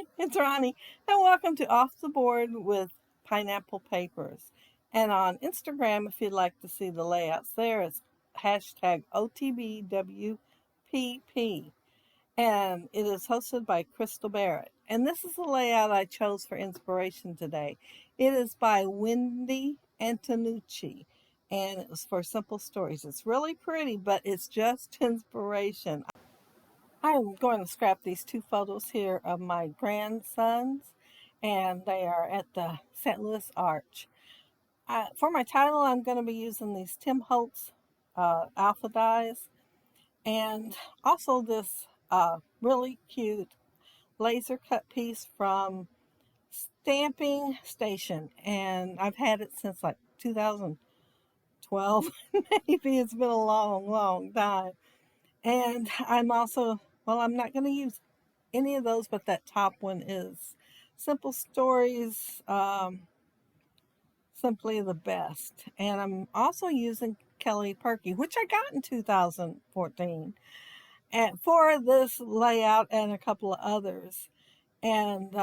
Hi, it's Ronnie, and welcome to Off the Board with Pineapple Papers. And on Instagram, if you'd like to see the layouts there, it's hashtag OTBWPP. And it is hosted by Crystal Barrett. And this is the layout I chose for inspiration today. It is by Wendy Antenucci, and it was for Simple Stories. It's really pretty, but it's just inspiration. I'm going to scrap these two photos here of my grandsons, and they are at the St. Louis Arch. For my title, I'm going to be using these Tim Holtz alpha dies, and also this really cute laser cut piece from Stamping Station, and I've had it since like 2012. Maybe it's been a long, long time. And I'm also, well, I'm not going to use any of those, but that top one is Simple Stories, simply the best. And I'm also using Kelly Purkey, which I got in 2014, and for this layout and a couple of others. And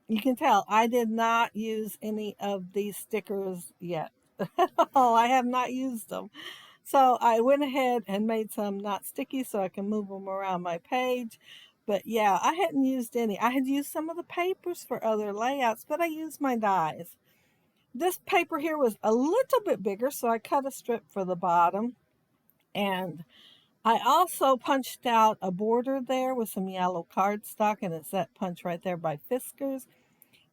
you can tell I did not use any of these stickers yet. Oh, I have not used them. So I went ahead and made some not sticky so I can move them around my page. But yeah, I hadn't used any. I had used some of the papers for other layouts, but I used my dies. This paper here was a little bit bigger, so I cut a strip for the bottom. And I also punched out a border there with some yellow cardstock, and it's that punch right there by Fiskars.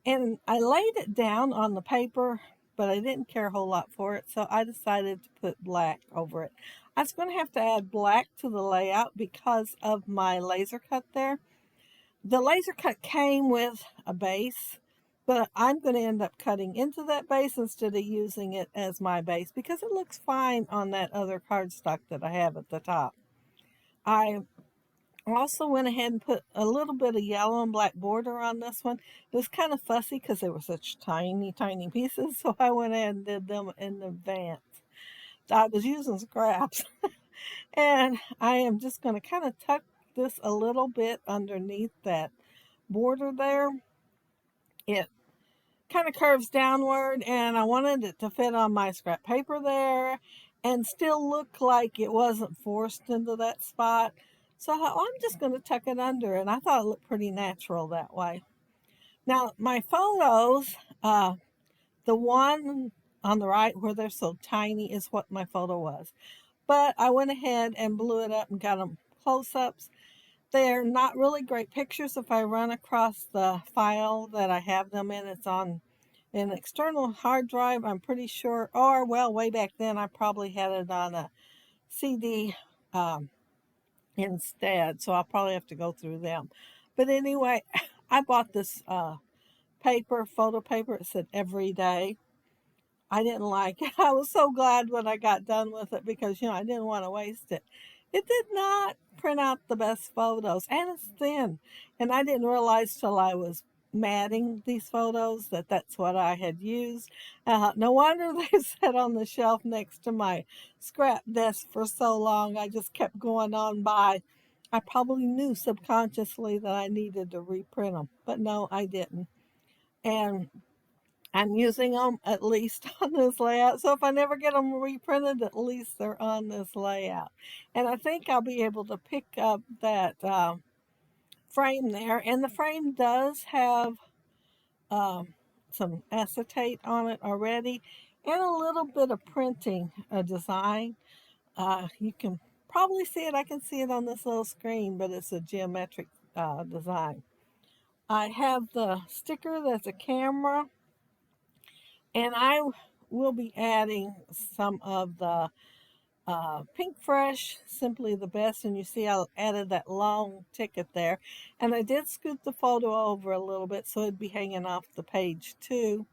And I laid it down on the paper, but I didn't care a whole lot for it, so I decided to put black over it. I was going to have to add black to the layout because of my laser cut there. The laser cut came with a base, but I'm going to end up cutting into that base instead of using it as my base because it looks fine on that other cardstock that I have at the top. I also went ahead and put a little bit of yellow and black border on this one. It was kind of fussy because they were such tiny, tiny pieces, so I went ahead and did them in advance. I was using scraps, and I am just going to kind of tuck this a little bit underneath that border there. It kind of curves downward, and I wanted it to fit on my scrap paper there and still look like it wasn't forced into that spot. So I thought, well, I'm just going to tuck it under, and I thought it looked pretty natural that way. Now, my photos, the one on the right where they're so tiny is what my photo was. But I went ahead and blew it up and got them close-ups. They're not really great pictures. If I run across the file that I have them in, it's on an external hard drive, I'm pretty sure, or well, way back then I probably had it on a CD instead, so I'll probably have to go through them. But anyway, I bought this paper, photo paper. It said every day. I didn't like it. I was so glad when I got done with it because, I didn't want to waste it. It did not print out the best photos, and it's thin. And I didn't realize till I was matting these photos that that's what I had used. No wonder they sat on the shelf next to my scrap desk for so long. I just kept going on by. I probably knew subconsciously that I needed to reprint them, but no, I didn't. And I'm using them at least on this layout. So if I never get them reprinted, at least they're on this layout. And I think I'll be able to pick up that frame there. And the frame does have some acetate on it already and a little bit of printing design. You can probably see it. I can see it on this little screen, but it's a geometric design. I have the sticker that's a camera, and I will be adding some of the Pinkfresh, Simply the Best. And you see I added that long ticket there. And I did scoot the photo over a little bit so it'd be hanging off the page too.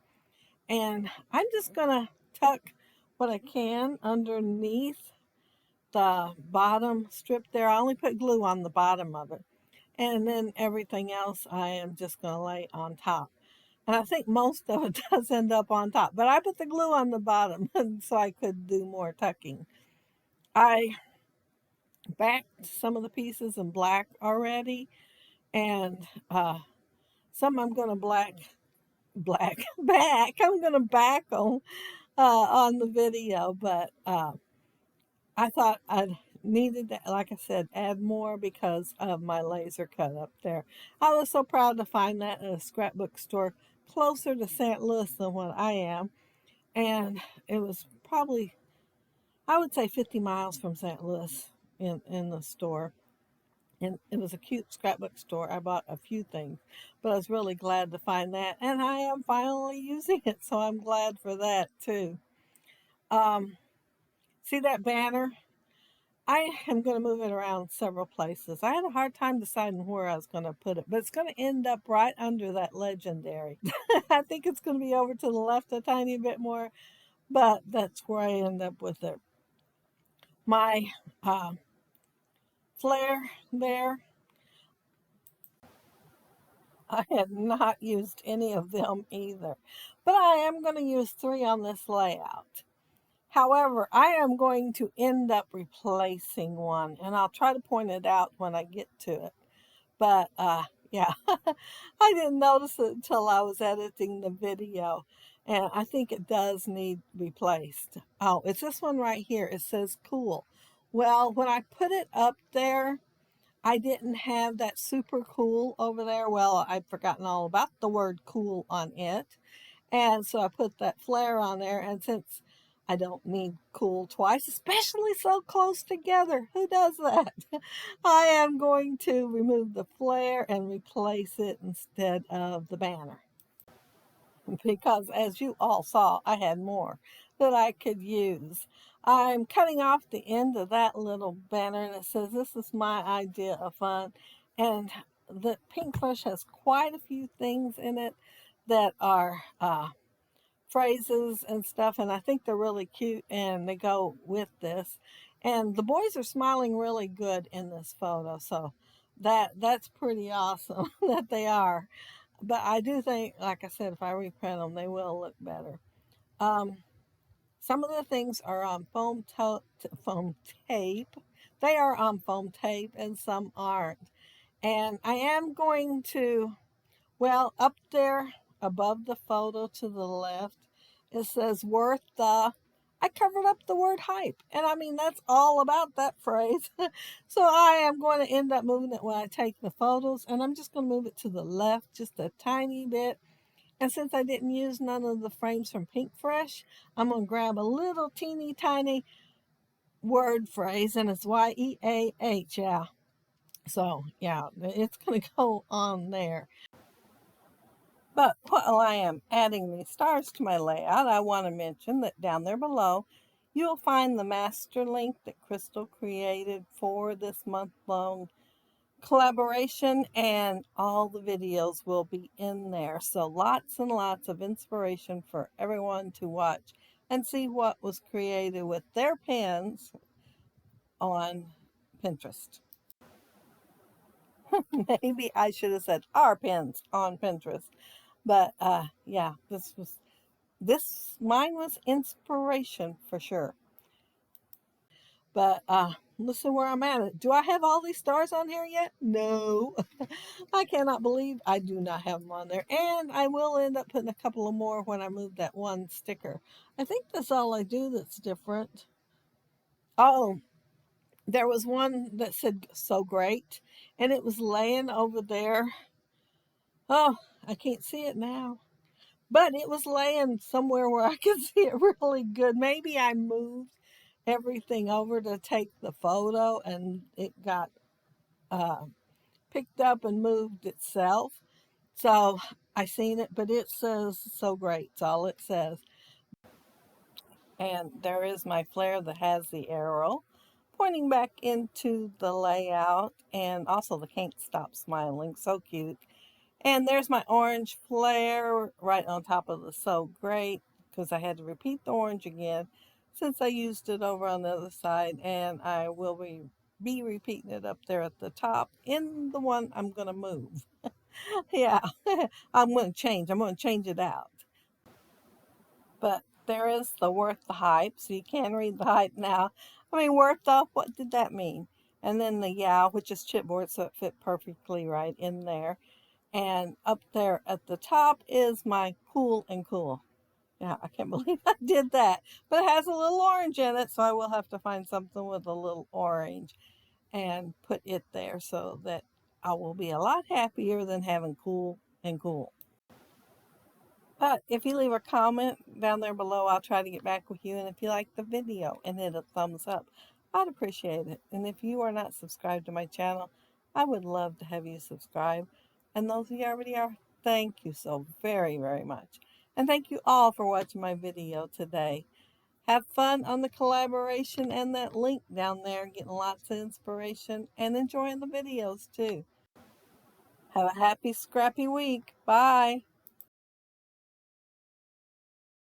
And I'm just going to tuck what I can underneath the bottom strip there. I only put glue on the bottom of it. And then everything else I am just going to lay on top. And I think most of it does end up on top, but I put the glue on the bottom so I could do more tucking. I backed some of the pieces in black already, and Some I'm going to back. I'm going to back on the video, but I thought I needed to, like I said, add more because of my laser cut up there. I was so proud to find that at a scrapbook store closer to St. Louis than what I am. And it was probably, I would say, 50 miles from St. Louis in the store. And it was a cute scrapbook store. I bought a few things, but I was really glad to find that. And I am finally using it, so I'm glad for that too. Um, See that banner? I am going to move it around several places. I had a hard time deciding where I was going to put it, but it's going to end up right under that legendary. I think it's going to be over to the left a tiny bit more, but that's where I end up with it. My uh, flare there, I had not used any of them either, but I am going to use 3 on this layout. However, I am going to end up replacing one, and I'll try to point it out when I get to it. But yeah, I didn't notice it until I was editing the video, and I think it does need replaced. Oh, it's this one right here. It says cool. Well, when I put it up there, I didn't have that super cool over there. Well, I'd forgotten all about the word cool on it. And so I put that flare on there. And since I don't need cool twice, especially so close together, who does that? I am going to remove the flare and replace it instead of the banner. Because as you all saw, I had more that I could use. I'm cutting off the end of that little banner and it says, "This is my idea of fun." And the Pinkfresh has quite a few things in it that are phrases and stuff, and I think they're really cute and they go with this. And the boys are smiling really good in this photo, so that's pretty awesome that they are. But I do think, like I said, if I reprint them, they will look better. Um, some of the things are on foam tape. They are on foam tape, and some aren't. And I am going to, well, up there above the photo to the left, it says worth the. I covered up the word hype. And I mean, that's all about that phrase. So I am going to end up moving it when I take the photos. And I'm just going to move it to the left just a tiny bit. And since I didn't use none of the frames from Pinkfresh, I'm going to grab a little teeny tiny word phrase. And it's YEAH. Yeah. So yeah, it's going to go on there. But while I am adding these stars to my layout, I want to mention that down there below, you'll find the master link that Crystal created for this month-long collaboration, and all the videos will be in there. So lots and lots of inspiration for everyone to watch and see what was created with their pens on Pinterest. Maybe I should have said our pens on Pinterest. But yeah, this mine was inspiration for sure. But listen where I'm at. Do I have all these stars on here yet? No. I cannot believe I do not have them on there. And I will end up putting a couple of more when I move that one sticker. I think that's all I do that's different. Oh, there was one that said so great, and it was laying over there. Oh, I can't see it now. But it was laying somewhere where I could see it really good. Maybe I moved everything over to take the photo and it got uh, picked up and moved itself. So I seen it, but it says so great. It's all it says. And there is my flare that has the arrow pointing back into the layout, and also the Can't Stop Smiling. So cute. And there's my orange flare right on top of the so great, because I had to repeat the orange again since I used it over on the other side, and I will be repeating it up there at the top in the one I'm going to move. Yeah, I'm going to change it out. But there is the worth the hype, so you can read the hype now. I mean, worth the, what did that mean? And then the yeah, which is chipboard, so it fit perfectly right in there. And up there at the top is my cool and cool. Yeah, I can't believe I did that. But it has a little orange in it, so I will have to find something with a little orange and put it there so that I will be a lot happier than having cool and cool. But if you leave a comment down there below, I'll try to get back with you. And if you like the video and hit a thumbs up, I'd appreciate it. And if you are not subscribed to my channel, I would love to have you subscribe. And those of you already are, thank you so very, very much. And thank you all for watching my video today. Have fun on the collaboration and that link down there, getting lots of inspiration and enjoying the videos too. Have a happy, scrappy week. Bye.